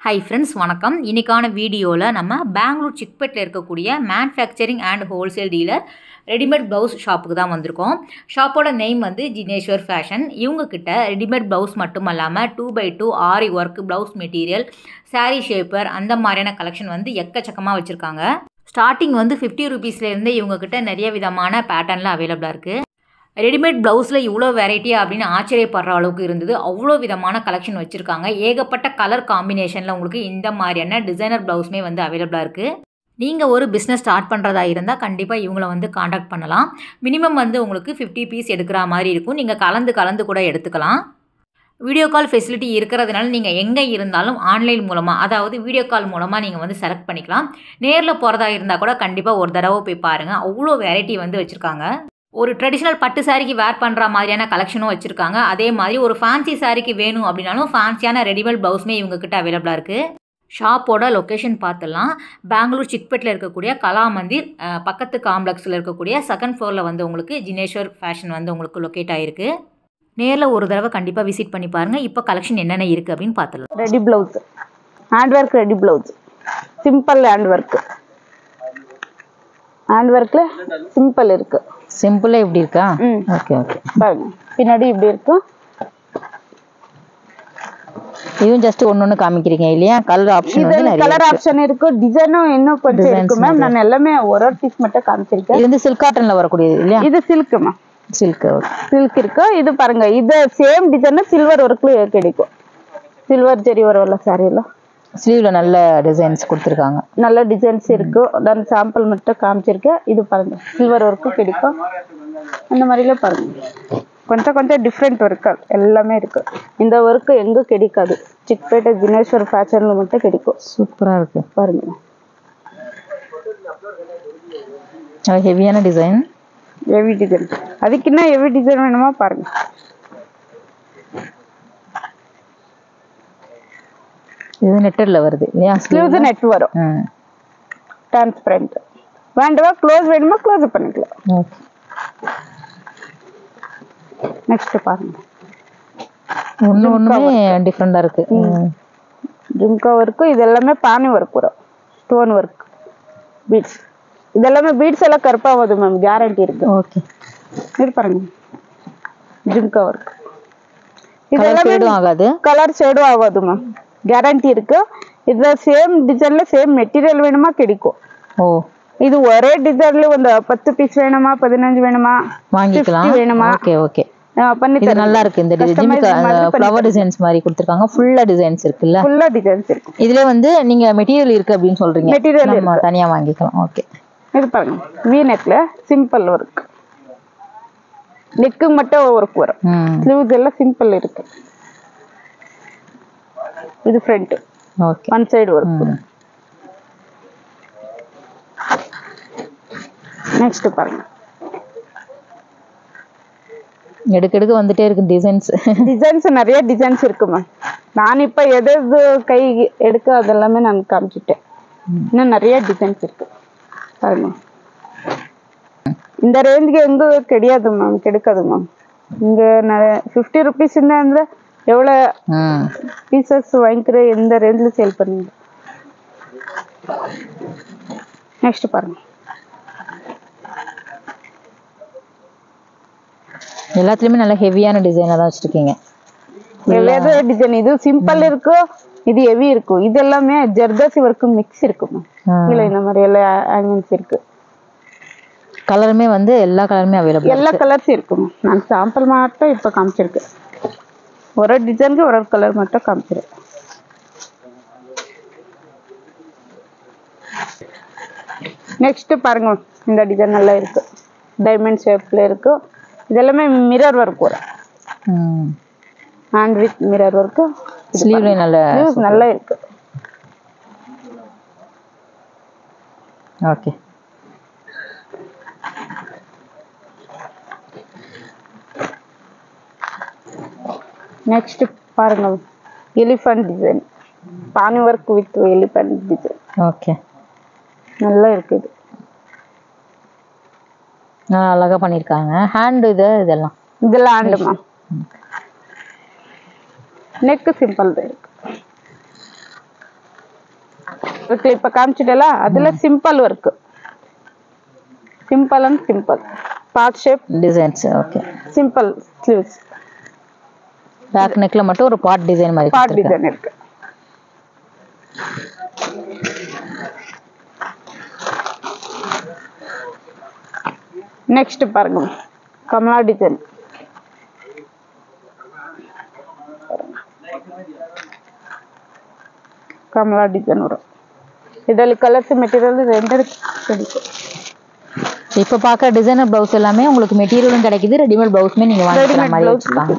Hi friends, வணக்கம். இன்னைக்கான வீடியோவில் நம்ம பெங்களூர் சிக்பெட்டில் இருக்கக்கூடிய manufacturing and wholesale dealer readymade blouse ஷாப்புக்கு தான் வந்திருக்கோம். ஷாப்போட நேம் வந்து ஜினேஸ்வர் ஃபேஷன். இவங்கக்கிட்ட ரெடிமேட் ப்ளவுஸ் மட்டும் இல்லாமல் 2x2 aari work blouse material, sari shaper அந்த மாதிரியான கலெக்ஷன் வந்து எக்கச்சக்கமாக வச்சுருக்காங்க. ஸ்டார்டிங் வந்து 50 ருபீஸ்லேருந்தே இவங்கக்கிட்ட நிறைய விதமான பேட்டர்னில் அவைலபிளாக இருக்குது. ரெடிமேட் ப்ளவுஸில் இவ்வளோ வெரைட்டியாக அப்படின்னு ஆச்சரியப்படுற அளவுக்கு இருந்தது. அவ்வளோ விதமான கலெக்ஷன் வச்சுருக்காங்க. ஏகப்பட்ட கலர் காம்பினேஷனில் உங்களுக்கு இந்த மாதிரியான டிசைனர் ப்ளவுஸுமே வந்து அவைலபிளாக இருக்குது. நீங்கள் ஒரு பிஸ்னஸ் ஸ்டார்ட் பண்ணுறதா இருந்தால் கண்டிப்பாக இவங்கள வந்து காண்டாக்ட் பண்ணலாம். மினிமம் வந்து உங்களுக்கு 50 பீஸ் எடுக்கிற மாதிரி இருக்கும். நீங்கள் கலந்து கூட எடுத்துக்கலாம். வீடியோ கால் ஃபெசிலிட்டி இருக்கிறதுனால நீங்கள் எங்கே இருந்தாலும் ஆன்லைன் மூலமாக, அதாவது வீடியோ கால் மூலமாக நீங்கள் வந்து செலக்ட் பண்ணிக்கலாம். நேரில் போகிறதா இருந்தால் கூட கண்டிப்பாக ஒரு தடவை போய் பாருங்கள். அவ்வளோ வெரைட்டி வந்து வச்சுருக்காங்க. ஒரு ட்ரெடிஷ்னல் பட்டு சாரிக்கு வேர் பண்ணுற மாதிரியான கலெக்ஷனும் வச்சுருக்காங்க. அதே மாதிரி ஒரு ஃபேன்சி சாரிக்கு வேணும் அப்படின்னாலும் ஃபேன்சியான ரெடிமேட் ப்ளவுஸுமே இவங்கக்கிட்ட அவைலபிளாக இருக்குது. ஷாப்போட லொக்கேஷன் பார்த்துடலாம். பெங்களூர் சிக்பெட்டில் இருக்கக்கூடிய கலா மந்திர் பக்கத்து காம்ப்ளெக்ஸில் இருக்கக்கூடிய செகண்ட் ஃப்ளோரில் வந்து உங்களுக்கு ஜினேஸ்வர் ஃபேஷன் வந்து உங்களுக்கு லொக்கேட் ஆகிருக்கு. நேரில் ஒரு தடவை கண்டிப்பாக விசிட் பண்ணி பாருங்கள். இப்போ கலெக்ஷன் என்னென்ன இருக்குது அப்படின்னு பார்த்துடலாம். Ready blouse, hand work ready blouse, simple hand work, hand ஒர்க்கில் சிம்பிள் இருக்குது. சிம்பிளாக இப்படி இருக்கா? Okay okay. பாருங்க, பின்னாடி இப்படி இருக்கும். இதுவும் ஜஸ்ட் ஒன்று காமிக்கிறீங்க இல்லையா? கலர் ஆப்ஷன் வந்து நிறைய கலர் ஆப்ஷன் இருக்கு. டிசைனும் இன்னும் கொஞ்சம் இருக்கு மேம். நான் எல்லாமே ஒரு பீஸ் மட்டும் காமிச்சிருக்கேன். இது வந்து சில்க் காட்டன்ல வரக்கூடியது இல்லையா? இது சில்க் மேம். சில்க் இருக்கு. இது பாருங்க, இது சேம் டிசைன் சில்வர் ஒர்க்ல கிடைக்கும். சில்வர் ஜெரி வரல சாரியில ஸ்லீவ்ல நல்ல டிசைன்ஸ் கொடுத்துருக்காங்க. நல்ல டிசைன்ஸ் இருக்கு. நான் சாம்பிள் மட்டும் காமிச்சிருக்கேன். இது பாருங்க, சில்வர் ஒர்க்கு கிடைக்கும். அந்த மாதிரில பாருங்க, கொஞ்சம் டிஃப்ரெண்ட் ஒர்க் எல்லாமே இருக்கு. இந்த ஒர்க்கு எங்க கிடைக்காது. சிக்பேட்டை ஜினேஸ்வர் ஃபேஷன்ல மட்டும் கிடைக்கும். சூப்பரா இருக்கு பாருங்க. ஹெவியான டிசைன். Heavy design. அதுக்கு என்ன ஹெவி டிசைன் வேணுமா பாருங்க. இது நெட்டர்ல வருது இல்லையா? ஸ்லீவ்ஸ் நெட் வரும். டிரான்ஸ்பரண்ட். வேண்டவா க்ளோஸ் வேணுமா க்ளோஸ் பண்ணிக்கலாம். ஓகே. நெக்ஸ்ட் பாருங்க, ஒண்ணுமே டிஃபரெண்டா இருக்கு. ஜும்கா ஒர்க். இது எல்லாமே பானி ஒர்க் வரும். Stone work, beads. இதெல்லாமே பீட்ஸ் எல்லாம் கருப்பாவது மேம், கேரண்டி இருக்கு. ஓகே. இது பாருங்க, ஜும்கா ஒர்க். இதெல்லாம் ஷேடும் ஆகாது. கலர் ஷேடும் ஆகாது மேம், கேரண்டி இருக்கு. இதுல சேம் டிசைன்ல சேம் மெட்டீரியல் வேணுமா கிடைக்கும். ஓ, இது ஒரே டிசைன்ல வந்து 10 பீஸ் வேணுமா 15 வேணுமா வாங்கிக்கலாம். வேணுமா? Okay okay. பண்ணி இது நல்லா இருக்கு. இந்த ஃப்ளவர் டிசைன்ஸ் மாதிரி கொடுத்திருக்காங்க. ஃபுல்லா டிசைன்ஸ் இருக்குல்ல? ஃபுல்லா டிசைன்ஸ் இருக்கு. இதுல வந்து நீங்க மெட்டீரியல் இருக்கு அப்படின்னு சொல்றீங்க. மெட்டீரியல் நம்ம தனியா வாங்கிக்கலாம். ஓகே. இது பாருங்க, வி நெக்ல சிம்பிள் ஒர்க். நெக்கு மட்டும் ஒர்க் வரும். ஸ்லீவ்ஸ் எல்லாம் சிம்பிள் இருக்கு. இது front. Okay. One side work. Next பாருங்க, எடுக்க வந்துட்டே இருக்கு டிசைன்ஸ். டிசைன்ஸ் நிறைய டிசைன்ஸ் இருக்கு மேம். நான் இப்ப எது கை எடுக்க அதெல்லாமே நான் காமிச்சிட்டேன். இன்னும் நிறைய டிசைன்ஸ் இருக்கு பாருங்க. இந்த ரேஞ்சுக்கு எங்க கிடையாது மேம், கிடைக்காது மேம். இங்க 50 ருபீஸ் இருந்தா எவ்வளவு பீசஸ் வாங்கிக்கிற எந்த ரேஞ்சில சேல் பண்ணுங்க. நெக்ஸ்ட் பாருங்க, எல்லாத்துலயுமே நல்ல ஹெவியான டிசைனா தான் வச்சிருக்கீங்க. ஹெவியான டிசைன். இது சிம்பிள் இருக்கு, இது ஹெவி இருக்கு. இது எல்லாமே ஜர்தோசி ஒர்க் மிக்ஸ் இருக்கு மேம். இல்ல இந்த மாதிரி எல்லாம் ஹேங்கிங்ஸ் இருக்கு. கலருமே வந்து எல்லா கலருமே அவைலபிள். எல்லா கலர்ஸ் இருக்கு மேம். நான் சாம்பிள் மட்டும் இப்ப காமிச்சிருக்கேன். ஒரு டிசைனுக்கு ஒரு கலர் மட்டும் காமிச்சிருக்கேன். நெக்ஸ்ட் பாருங்க, இந்த டிசைன் நல்லா இருக்கு. டைமண்ட் ஷேப்ல இருக்கு. இதெல்லாமே மிரர் ஒர்க் வரும். Hand with mirror work. ஸ்லீவ்ல நல்லா இருக்கு. ஓகே. நெக்ஸ்ட் பாருங்க, எலிஃபண்ட் டிசைன். பானி work with elephant design. Okay. நல்லா இருக்குது. அழகா பண்ணிருக்காங்க. ஹேண்ட் இதெல்லாம் ஹேண்டுமா. நெக் சிம்பிள் தான் இருக்கு. இப்போ காமிச்சிட்டல அதுல simple work, simple and simple part shape designs. Okay, simple sleeves. Back நெக்ல மட்டும் ஒரு பார்ட் டிசைன் மாதிரி பார்ட் டிசைன் இருக்கு. நெக்ஸ்ட் பாருங்க கமலா டிசைன். கமலா டிசைன் வரும். இதில் கலர்ஸ் மெட்டீரியல் ரெண்டு கிடைக்கும். இப்போ பார்க்குற டிசைனர் ப்ளவுஸ் எல்லாமே உங்களுக்கு மெட்டீரியலும் கிடைக்குது, ரெடிமேட் ப்ளவுஸுமே நீங்கள் வாங்கிக்கிற மாதிரி வச்சுருக்காங்க.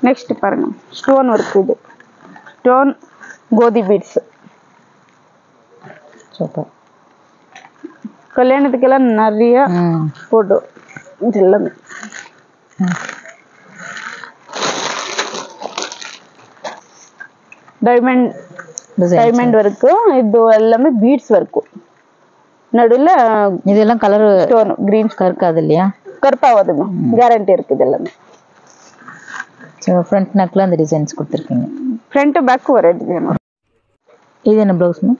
நெக்ஸ்ட் பாருங்க ஸ்டோன் ஒர்க். இது ஸ்டோன் கோதி பீட்ஸ். சூப்பர். கல்யாணத்துக்கெல்லாம் நிறைய போட்டோ இது எல்லாமே. Diamond work. இது எல்லாமே பீட்ஸ் ஒர்க்கு. நடுவில் இதெல்லாம் கலர் ஸ்டோன் கிரீன் கருக்காது இல்லையா? கருப்பாவதுமா, கேரண்டி இருக்கு. இது எல்லாமே ஃப்ரண்ட் நெக்ல அந்த டிசைன்ஸ் கொடுத்துருக்கீங்க. ஃப்ரண்ட் பேக் ஒரே டிசைன். இது என்ன ப்ளவுஸ் மேம்?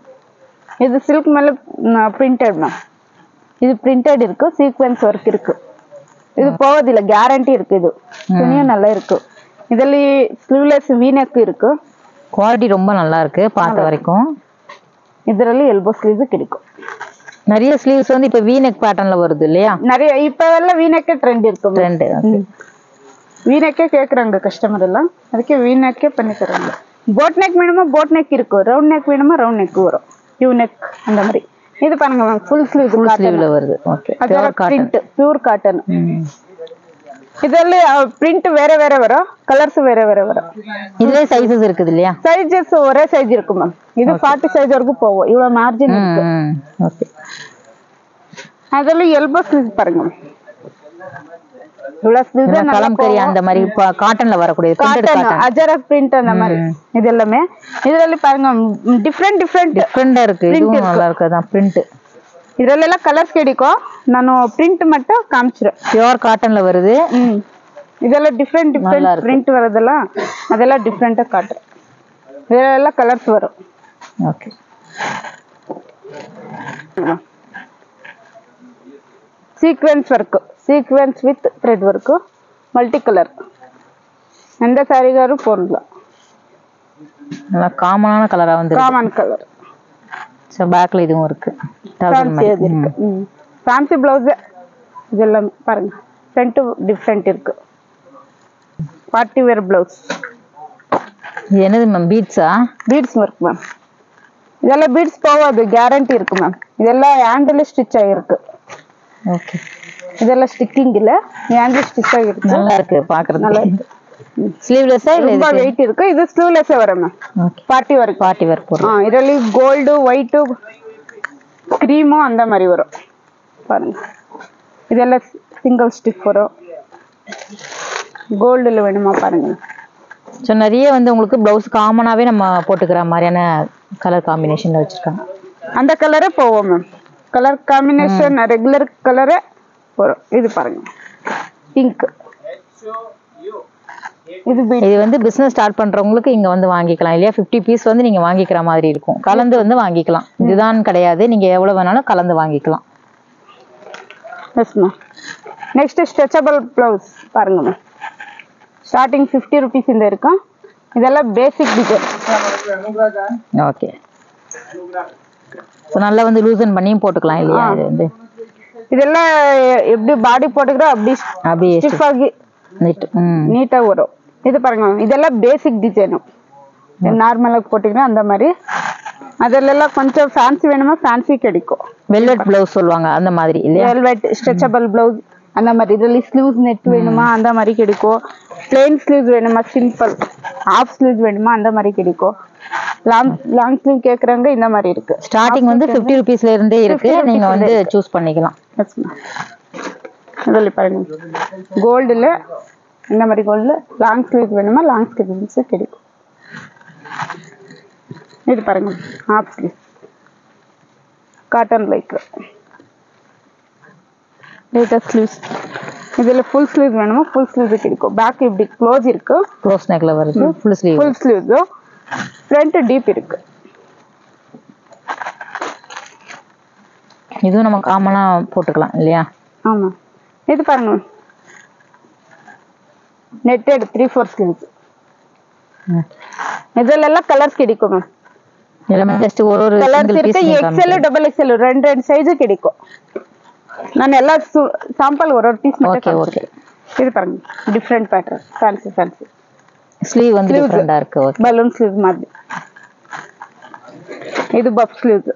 இது சில்க் மேலே பிரிண்டட் மேம். இது பிரிண்டட் இருக்கு, சீக்வென்ஸ் ஒர்க் இருக்கு. இது போவதில்லை, கேரண்டி இருக்கு. இது துணியும் நல்லா இருக்கு. இதில் ஸ்லீவ்லெஸ் வீனெக் இருக்கு. குவாலிட்டி ரொம்ப நல்லா இருக்கு பார்த்த வரைக்கும். இதுல எல்போ ஸ்லீவ்ஸ் கிடைக்கும். நிறைய ஸ்லீவ்ஸ் வந்து இப்போ வீனெக் பேட்டர்ன்ல வருது இல்லையா? நிறைய இப்போ எல்லாம் வீனெக்கே ட்ரெண்ட் இருக்கு. ட்ரெண்ட் வீனெக்கே கேட்குறாங்க கஸ்டமர் எல்லாம், அதுக்கே வீனெக்கே பண்ணி தராங்க. போட் நெக் வேணுமா போட் நெக் இருக்கும், ரவுண்ட் நெக் வேணுமா ரவுண்ட் நெக் வரும், யூ நெக் அந்த மாதிரி. இது பாருங்க மேம் ஃபுல் ஸ்லீவ் ஸ்லீவ்ல வருது. ஓகே, அதெல்லாம் பிரிண்ட் பியூர் காட்டன். இதெல்லாம் பிரிண்ட் வேற வேற வரும், கலர்ஸ் வேற வேற வரும். இதுல சைஸஸ் இருக்குது இல்லையா? சைஸஸ் ஒரே சைஸ் இருக்கு மேம். இது 40 சைஸ் வரைக்கும் போகும். இவ்வளவு மார்ஜின் இருக்கு. ஓகே. அதெல்லாம் எல்போ ஸ்லீவ் பாருங்க. இவ்வளவு ஸ்லீவ் தான் கலம்கரி அந்த மாதிரி காட்டன்ல வரக்கூடிய காட்டன் அஜரக் பிரிண்ட் அந்த மாதிரி. இது எல்லாமே இதுல பாருங்க டிஃபரெண்டா இருக்கு. இதுவும் நல்லா இருக்குதான் பிரிண்ட். இதுல எல்லாம் கலர்ஸ் கிடைக்கும். நான் பிரிண்ட் மட்டும் காமிச்சிரேன். பியூர் காட்டன்ல வருது. இதெல்லாம் டிஃபரெண்ட் பிரிண்ட் வரதெல்லாம் அதெல்லாம் டிஃபரெண்டா காட்டுறேன். இதுல எல்லாம் கலர்ஸ் வரும். Okay. Sequence work, sequence with thread work, multi colour. எந்த சாரிகாரும் போடலாம். நல்லா காமனான கலரா வந்து காமன் கலர். சோ பேக்ல இதுவும் இருக்கு. ஃபேன்சி பிளவுஸ் இதெல்லாம் பாருங்க. ஃப்ரண்ட் டிஃபரெண்ட் இருக்கு. Party wear blouse. இது என்னது மேம்? பீட்ஸா? Beads work ma'am. இதெல்லாம் பீட்ஸ் போகாது, கேரண்டி இருக்கு மேம். இதெல்லாம் ஹேண்டில் ஸ்டிச் ஆகிருக்கு. ஓகே. இதெல்லாம் ஸ்டிக்கிங் இல்ல, ஹேண்டில் ஸ்டிச் ஆகிருக்கு. நல்லா இருக்கு பாக்குறது. நல்லா இருக்கு. ஸ்லீவ்லெஸ்ஸா இல்ல ரொம்ப வெயிட் இருக்கு. இது ஸ்லீவ்லெஸ்ஸா வரும் மேம். ஓகே. பார்ட்டி ஒர்க் போறோம். இதெல்லாம் கோல்ட் ஒயிட் கிரீம் அந்த மாதிரி வரும் பாருங்க. இதெல்லாம் சிங்கிள் ஸ்டிச் வரும். கோல்டுல வேணுமா பாருங்க. சோ நிறைய வந்து உங்களுக்கு ப்ளவுஸ் காமனாவே நம்ம போட்டுக்கிற மாதிரியான கலர் காம்பினேஷன்ல வச்சிருக்காங்க. அந்த கலரே போவோம் மேம். கலர் காம்பினேஷன் ரெகுலர் கலரே வரும். இது பாருங்க பிங்க். இது வந்து பிசினஸ் ஸ்டார்ட் பண்றவங்களுக்கு இங்க வந்து வாங்கிக்கலாம் இல்லையா? 50 பீஸ் வந்து நீங்க வாங்கிக்கிற மாதிரி இருக்கும். கலந்து வந்து வாங்கிக்கலாம். இதுதான் கிடையாது, நீங்க எவ்வளவு வேணாலும் கலந்து வாங்கிக்கலாம். Yes ma'am. Next stretchable blouse பாருங்க மேம். ஸ்டார்டிங் 50 rupees இந்த இருக்கும். இதெல்லாம் பேசிக் டிசைன். ஓகே. சோ நல்லா வந்து லூசன் பண்ணியும் போட்டுக்கலாம் இல்லையா? இது வந்து இதெல்லாம் எப்படி பாடி போட்டுக்கிறோம் அப்படி ஸ்டிஃப் ஆகி நீட்டா வரும். இது பாருங்க இதெல்லாம் பேசிக் டிசைனும். நார்மலா போட்டுக்கிறோம் அந்த மாதிரி. அதெல்லாம் கொஞ்சம் ஃபேன்சி வேணுமா ஃபேன்சி கிடைக்கும். வெல்வெட் பிளவுஸ் சொல்லுவாங்க அந்த மாதிரி இல்லையா? வெல்வெட் ஸ்ட்ரெச்சபிள் பிளவுஸ் அந்த மாதிரி. இதுல ஸ்லீவ்ஸ் நெட் வேணுமா அந்த மாதிரி கிடைக்கும். பிளெயின் ஸ்லீவ்ஸ் வேணுமா, சிம்பிள் ஹாஃப் ஸ்லீவ்ஸ் வேணுமா அந்த மாதிரி கிடைக்கும். லாங் ஸ்லீவ் கேக்குறாங்க இந்த மாதிரி இருக்கு. ஸ்டார்டிங் வந்து 50 rupeesல இருந்தே இருக்கு. நீங்க வந்து சூஸ் பண்ணிக்கலாம். இதெல்லாம் பாருங்க கோல்டுல இந்த மாதிரி கோல்டுல லாங் ஸ்லீவ் வேணுமா லாங் ஸ்லீவ்ஸ் கிடைக்கும். இது பாருங்க half sleeve cotton like latest sleeves. இதுல ஃபுல் ஸ்லீவ் வேணுமா ஃபுல் ஸ்லீவ் கிடைக்கும். பேக் இப்படி க்ளோஸ் இருக்கு, க்ளோஸ் நெக்ல வருது. ஃபுல் ஸ்லீவ் ஃப்ரண்ட் டீப் இருக்கு. இதுவும் நம்ம காமனாக போட்டுக்கலாம் இல்லையா? ஆமாம். இது பாருங்க நெட்டட் 3/4 ஸ்லீவ்ஸ். இதெல்லாம் கலர்ஸ் கிடைக்கும் மேம். எல்லாமே ஜஸ்ட் ஒரு கலர்ஸ் இருக்கு. XL XXL ரெண்டு சைஸ் கிடைக்கும். நான் எல்லா சாம்பிள் ஒரு பீஸ் மட்டும். ஓகே. இது பாருங்க டிஃபரெண்ட் பேட்டர்ன் ஃபேன்சி ஸ்லீவ் வந்து டிஃபரெண்டா இருக்கு. ஓகே. பலூன் ஸ்லீவ் மாதிரி. இது பஃப் ஸ்லீவ்ஸ்.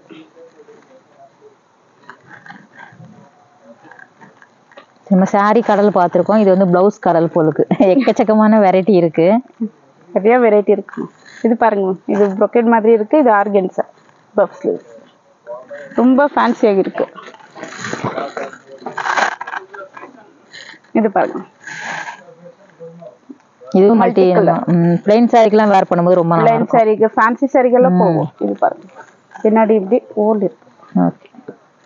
நம்ம சாரி கடல் பார்த்துருக்கோம். இது வந்து பிளவுஸ் கடல் போலுக்கு எக்கச்சக்கமான வெரைட்டி இருக்கு. நிறைய வெரைட்டி இருக்கு. இது பாருங்க இது ப்ரோக்கெட் மாதிரி இருக்கு. இது ஆர்கன்ஸா பஃப் ஸ்லீவ்ஸ். ரொம்ப ஃபேன்சியாக இருக்கு. இது பாருங்க இது மல்டி பிளைன் சாரிக்கெல்லாம் வேர் பண்ணும்போது ரொம்ப நல்லா இருக்கும். பிளைன் சாரிக்கு ஃபேன்சி சாரிக்கெல்லாம் போகும். இது பாருங்க பின்னாடி இப்படி ஓல்ட் இருக்கு. ஓகே.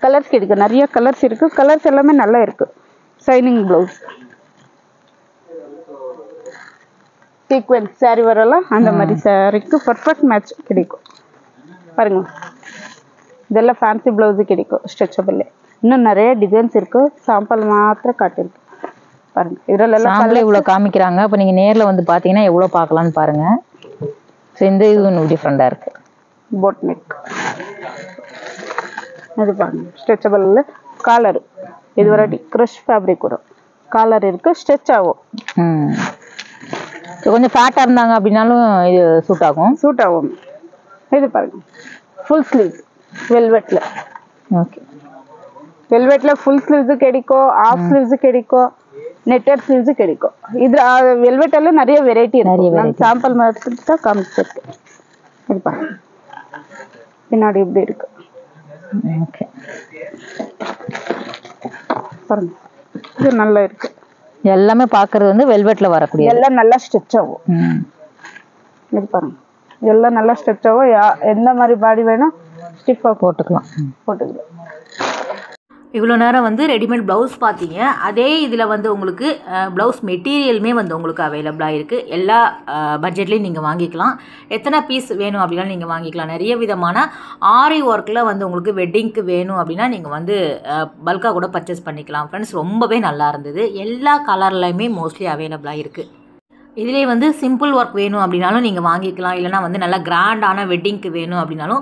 கலர்ஸ் இருக்கு. நிறைய கலர்ஸ் இருக்கு. கலர்ஸ் எல்லாமே நல்லா இருக்கு. ஷைனிங் ப்ளவுஸ் சீக்வென்ஸ் சாரி வரலாம். அந்த மாதிரி சாரிக்கு பர்ஃபெக்ட் மேட்ச் கிடைக்கும். பாருங்க இதெல்லாம் ஃபேன்சி ப்ளவுஸு கிடைக்கும் ஸ்ட்ரெச்சபிள். இன்னும் நிறைய டிசைன்ஸ் இருக்கு. சாம்பிள் மாத்திரம் காட்டிருக்கு பாருங்க. இதெல்லாம் இவ்வளோ காமிக்கிறாங்க. அப்போ நீங்கள் நேரில் வந்து பார்த்தீங்கன்னா எவ்வளோ பார்க்கலான்னு பாருங்க. ஸோ இந்த இது ஒன்று டிஃப்ரெண்டாக இருக்கு. போட் நெக் இது பாருங்க ஸ்ட்ரெச்சபிள் காலர். இது வரைக்கும் க்ரஷ் ஃபேப்ரிக் வரும். காலர் இருக்கு. ஸ்ட்ரெச் ஆகும். கொஞ்சம் ஃபேட்டாக இருந்தாங்க அப்படின்னாலும் இது சூட் ஆகும். இது பாருங்க ஃபுல் ஸ்லீவ்ஸ் வெல்வெட்ல. ஓகே. வெல்வெட்ல ஃபுல் ஸ்லீவ்ஸ் கிடைக்கும். ஆஃப் ஸ்லீவ்ஸ் கிடைக்கும். நெட்டட் ஸ்லீவ்ஸ் கிடைக்கும். இது வெல்வெட்ல நிறைய வெரைட்டி இருக்கு. நான் சாம்பிள் மாதிரி தான் காமிச்சிருக்கேன். இது பாருங்க பின்னாடி இப்படி இருக்கு. ஓகே. பாருங்க இது நல்லா இருக்கு. எல்லாமே பார்க்கறது வந்து வெல்வெட்ல வரக்கூடிய எல்லாம் நல்லா ஸ்ட்ரெச் ஆகும். இது பாருங்க எல்லாம் நல்லா ஸ்ட்ரெச் ஆகும். எந்த மாதிரி பாடி வேணும் ஸ்டிஃபாக போட்டுக்கலாம். இவ்வளோ நேரம் வந்து ரெடிமேட் ப்ளவுஸ் பார்த்தீங்க. அதே இதில் வந்து உங்களுக்கு ப்ளவுஸ் மெட்டீரியலுமே வந்து உங்களுக்கு அவைலபிளாக இருக்குது. எல்லா பட்ஜெட்லேயும் நீங்கள் வாங்கிக்கலாம். எத்தனை பீஸ் வேணும் அப்படின்னா நீங்கள் வாங்கிக்கலாம். நிறைய விதமான ஆரி ஒர்க்கில் வந்து உங்களுக்கு வெட்டிங்க்கு வேணும் அப்படின்னா நீங்கள் வந்து பல்காக கூட பர்ச்சேஸ் பண்ணிக்கலாம். ஃப்ரெண்ட்ஸ் ரொம்பவே நல்லா இருந்தது. எல்லா கலர்லையுமே மோஸ்ட்லி அவைலபிளாக இருக்குது. இதிலே வந்து சிம்பிள் ஒர்க் வேணும் அப்படின்னாலும் நீங்கள் வாங்கிக்கலாம். இல்லைனா வந்து நல்லா கிராண்டான வெட்டிங்க்கு வேணும் அப்படின்னாலும்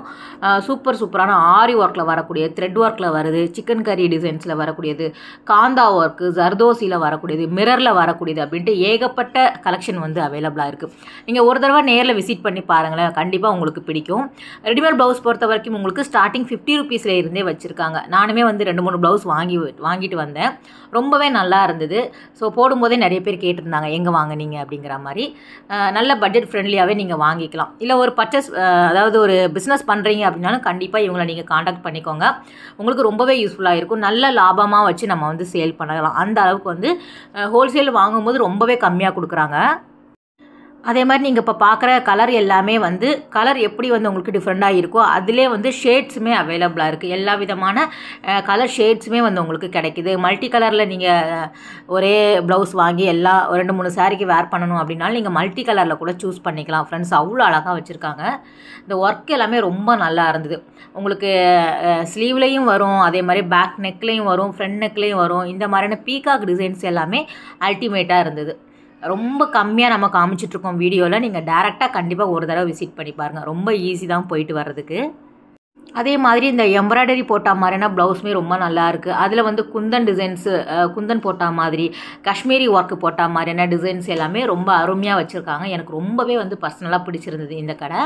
சூப்பரான ஆரி ஒர்க்கில் வரக்கூடிய, த்ரெட் ஒர்க்கில் வருது, சிக்கன் கறி டிசைன்ஸில் வரக்கூடியது, காந்தா ஒர்க்கு, ஜர்தோசியில் வரக்கூடியது, மிரரில் வரக்கூடியது அப்படின்ட்டு ஏகப்பட்ட கலெக்ஷன் வந்து அவைலபிளாக இருக்குது. நீங்கள் ஒரு தடவை நேரில் விசிட் பண்ணி பாருங்களேன். கண்டிப்பாக உங்களுக்கு பிடிக்கும். ரெடிமேட் ப்ளவுஸ் பொறுத்த வரைக்கும் உங்களுக்கு ஸ்டார்டிங் 50 ருபீஸில் இருந்தே வச்சுருக்காங்க. நானுமே வந்து 2-3 ப்ளவுஸ் வாங்கிட்டு வந்தேன். ரொம்பவே நல்லா இருந்தது. ஸோ போடும்போதே நிறைய பேர் கேட்டிருந்தாங்க எங்கே வாங்கினீங்க அப்படிங்கிற மாதிரி. நல்ல பட்ஜெட் ஃப்ரெண்ட்லியாகவே நீங்கள் வாங்கிக்கலாம். இல்லை ஒரு பர்ச்சேஸ் அதாவது ஒரு பிஸ்னஸ் பண்ணுறீங்க அப்படின்னாலும் கண்டிப்பாக இவங்களை நீங்கள் காண்டாக்ட் பண்ணிக்கோங்க. உங்களுக்கு ரொம்பவே யூஸ்ஃபுல்லாக இருக்கும். நல்ல லாபமாக வச்சு நம்ம வந்து சேல் பண்ணலாம். அந்த அளவுக்கு வந்து ஹோல்சேல் வாங்கும்போது ரொம்பவே கம்மியாக கொடுக்குறாங்க. அதே மாதிரி நீங்கள் இப்போ பார்க்குற கலர் எல்லாமே வந்து கலர் எப்படி வந்து உங்களுக்கு டிஃப்ரெண்ட்டாக இருக்கோ அதிலே வந்து ஷேட்ஸுமே அவைலபிளாக இருக்குது. எல்லா விதமான கலர் ஷேட்ஸுமே வந்து உங்களுக்கு கிடைக்கிது. மல்டி கலரில் நீங்கள் ஒரே ப்ளவுஸ் வாங்கி எல்லா 2-3 சாரிக்கு வேர் பண்ணணும் அப்படின்னாலும் நீங்கள் மல்டி கலரில் கூட சூஸ் பண்ணிக்கலாம். ஃப்ரெண்ட்ஸ் அவ்வளோ அழகாக வச்சுருக்காங்க. இந்த ஒர்க் எல்லாமே ரொம்ப நல்லா இருந்தது. உங்களுக்கு ஸ்லீவ்லேயும் வரும், அதே மாதிரி பேக் நெக்லேயும் வரும், ஃப்ரண்ட் நெக்லேயும் வரும். இந்த மாதிரியான பீகாக் டிசைன்ஸ் எல்லாமே அல்டிமேட்டாக இருந்தது. ரொம்ப கம்மியாக நம்ம காமிச்சிட்ருக்கோம் வீடியோவில். நீங்கள் டேரெக்டாக கண்டிப்பாக ஒரு தடவை விசிட் பண்ணி பாருங்கள். ரொம்ப ஈஸி தான் போயிட்டு வர்றதுக்கு. அதே மாதிரி இந்த எம்ப்ராய்டரி போட்டா மாதிரியான ப்ளவுஸுமே ரொம்ப நல்லா இருக்குது. அதில் வந்து குந்தன் டிசைன்ஸு, குந்தன் போட்டா மாதிரி, காஷ்மீரி ஒர்க்கு போட்டா மாதிரியான டிசைன்ஸ் எல்லாமே ரொம்ப அருமையாக வச்சுருக்காங்க. எனக்கு ரொம்பவே வந்து பர்சனலாக பிடிச்சிருந்தது இந்த கடை.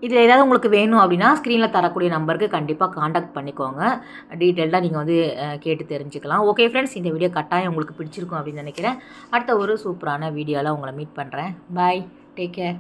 இதில் ஏதாவது உங்களுக்கு வேணும் அப்படின்னா ஸ்க்ரீனில் தரக்கூடிய நம்பருக்கு கண்டிப்பாக காண்டாக்ட் பண்ணிக்கோங்க. டீட்டெயில்டாக நீங்கள் வந்து கேட்டு தெரிஞ்சுக்கலாம். ஓகே ஃப்ரெண்ட்ஸ், இந்த வீடியோ கட்டாயம் உங்களுக்கு பிடிச்சிருக்கும் அப்படின்னு நினைக்கிறேன். அடுத்த ஒரு சூப்பரான வீடியோவில் உங்களை மீட் பண்ணுறேன். பாய், டேக் கேர்.